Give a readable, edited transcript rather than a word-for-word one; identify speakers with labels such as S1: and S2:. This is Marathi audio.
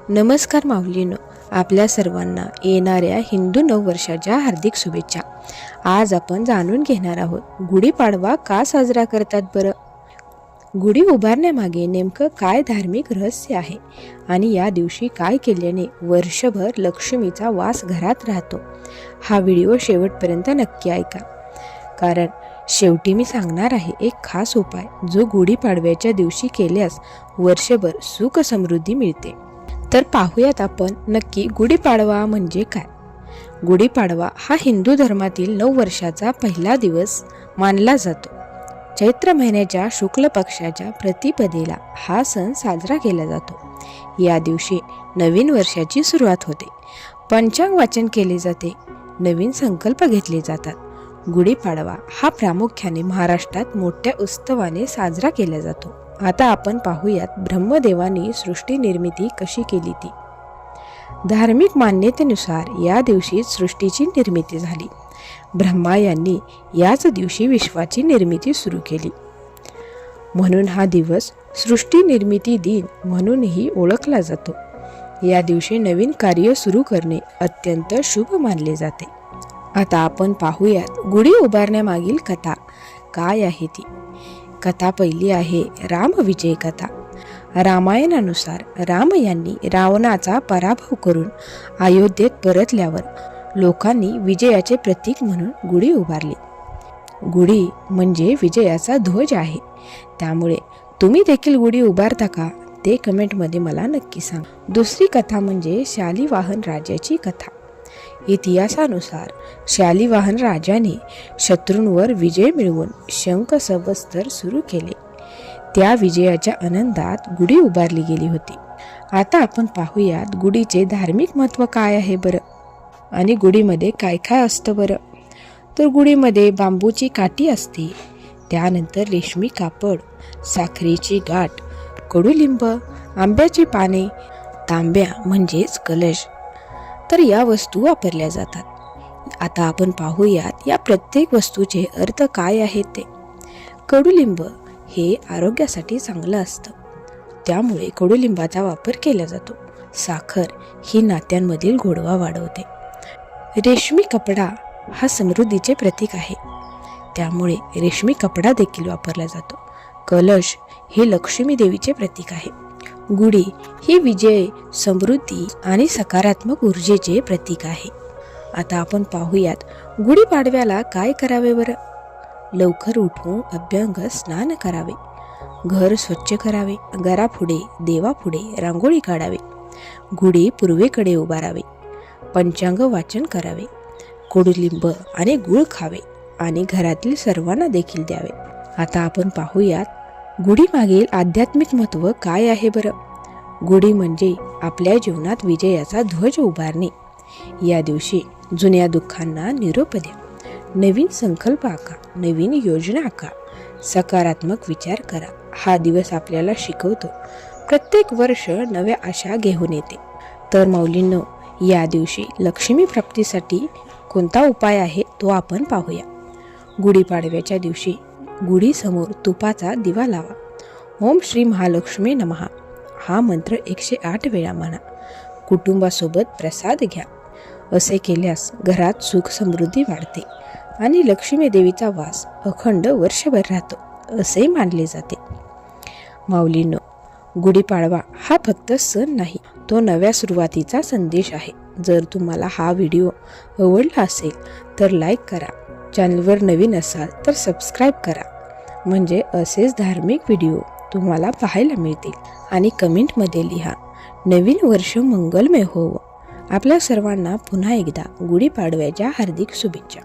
S1: नमस्कार माऊलीनो, आपल्या सर्वांना येणाऱ्या हिंदू नववर्षाच्या हार्दिक शुभेच्छा. आज आपण जाणून घेणार आहोत गुढीपाडवा का साजरा करतात बरं. गुढी उभारण्यामागे नेमकं काय धार्मिक रहस्य आहे आणि या दिवशी काय केल्याने वर्षभर लक्ष्मीचा वास घरात राहतो. हा व्हिडिओ शेवटपर्यंत नक्की ऐका, कारण शेवटी मी सांगणार आहे एक खास उपाय जो गुढीपाडव्याच्या दिवशी केल्यास वर्षभर सुख समृद्धी मिळते. तर पाहूयात आपण नक्की गुढीपाडवा म्हणजे काय. गुढीपाडवा हा हिंदू धर्मातील नववर्षाचा पहिला दिवस मानला जातो. चैत्र महिन्याच्या शुक्ल पक्षाच्या प्रतिपदेला हा सण साजरा केला जातो. या दिवशी नवीन वर्षाची सुरुवात होते, पंचांग वाचन केले जाते, नवीन संकल्प घेतले जातात. गुढीपाडवा हा प्रामुख्याने महाराष्ट्रात मोठ्या उत्सवाने साजरा केला जातो. आता आपण पाहूयात ब्रह्मदेवानी सृष्टी निर्मिती कशी केली ती. धार्मिक मान्यतेनुसार या दिवशी सृष्टीची निर्मिती झाली. ब्रह्मा यांनी याच दिवशी विश्वाची निर्मिती सुरू केली, म्हणून हा दिवस सृष्टी निर्मिती दिन म्हणूनही ओळखला जातो. या दिवशी नवीन कार्य सुरू करणे अत्यंत शुभ मानले जाते. आता आपण पाहूयात गुढी उभारण्यामागील कथा काय आहे ती. कथा पहिली आहे रामविजय कथा. रामायणानुसार राम यांनी रावणाचा पराभव करून अयोध्येत परतल्यावर लोकांनी विजयाचे प्रतीक म्हणून गुढी उभारली. गुढी म्हणजे विजयाचा ध्वज आहे, त्यामुळे तुम्ही देखील गुढी उभारता का ते कमेंटमध्ये मला नक्की सांगा. दुसरी कथा म्हणजे शालिवाहन राजाची कथा. इतिहासानुसार शालिवाहन राजाने शत्रूंवर विजय मिळवून शंख संवत्सर सुरू केले. त्या विजयाच्या आनंदात गुढी उभारली गेली होती. आता आपण पाहूयात गुढीचे धार्मिक महत्त्व काय आहे बरं, आणि गुढीमध्ये काय काय असतं बरं. तर गुढीमध्ये बांबूची काठी असते, त्यानंतर रेशमी कापड, साखरेची गाठ, कडुलिंब, आंब्याची पाने, तांब्या म्हणजेच कलश, तर या वस्तू वापरल्या जातात. आता आपण पाहूयात या प्रत्येक वस्तूचे अर्थ काय आहेत ते. कडुलिंब हे आरोग्यासाठी चांगलं असतं, त्यामुळे कडुलिंबाचा वापर केला जातो. साखर ही नात्यांमधील गोडवा वाढवते. रेशमी कपडा हा समृद्धीचे प्रतीक आहे, त्यामुळे रेशमी कपडा देखील वापरला जातो. कलश हे लक्ष्मी देवीचे प्रतीक आहे. गुढी ही विजय, समृद्धी आणि सकारात्मक ऊर्जेचे प्रतीक आहे. आता आपण पाहूयात गुढीपाडव्याला काय करावे बरं. लवकर उठून अभ्यंग स्नान करावे, घर स्वच्छ करावे, घरापुढे देवापुढे रांगोळी काढावे, गुढी पूर्वेकडे उभारावे, पंचांग वाचन करावे, कडुलिंब आणि गुळ खावे आणि घरातील सर्वांना देखील द्यावे. आता आपण पाहूयात गुढी मागील आध्यात्मिक महत्त्व काय आहे बरं. गुढी म्हणजे आपल्या जीवनात विजयाचा ध्वज उभारणे. या दिवशी जुन्या दुःखांना निरोप द्या, नवीन संकल्प आखा, नवीन योजना आखा, सकारात्मक विचार करा. हा दिवस आपल्याला शिकवतो प्रत्येक वर्ष नव्या आशा घेऊन येते. तर माऊलींनो, या दिवशी लक्ष्मी प्राप्तीसाठी कोणता उपाय आहे तो आपण पाहूया. गुढीपाडव्याच्या दिवशी गुढीसमोर तुपाचा दिवा लावा. ओम श्री महालक्ष्मी नमः हा मंत्र 108 वेळा म्हणा. कुटुंबासोबत प्रसाद घ्या. असे केल्यास घरात सुख समृद्धी वाढते आणि लक्ष्मी देवीचा वास अखंड वर्षभर राहतो असे मानले जाते. माऊलींनो, गुढीपाडवा हा फक्त सण नाही, तो नव्या सुरुवातीचा संदेश आहे. जर तुम्हाला हा व्हिडिओ आवडला असेल तर लाईक करा, चॅनलवर नवीन असाल तर सबस्क्राईब करा, म्हणजे असेच धार्मिक व्हिडिओ तुम्हाला पाहायला मिळतील. आणि कमेंटमध्ये लिहा नवीन वर्ष मंगलमय होवो. आपल्या सर्वांना पुन्हा एकदा गुढीपाडव्याच्या हार्दिक शुभेच्छा.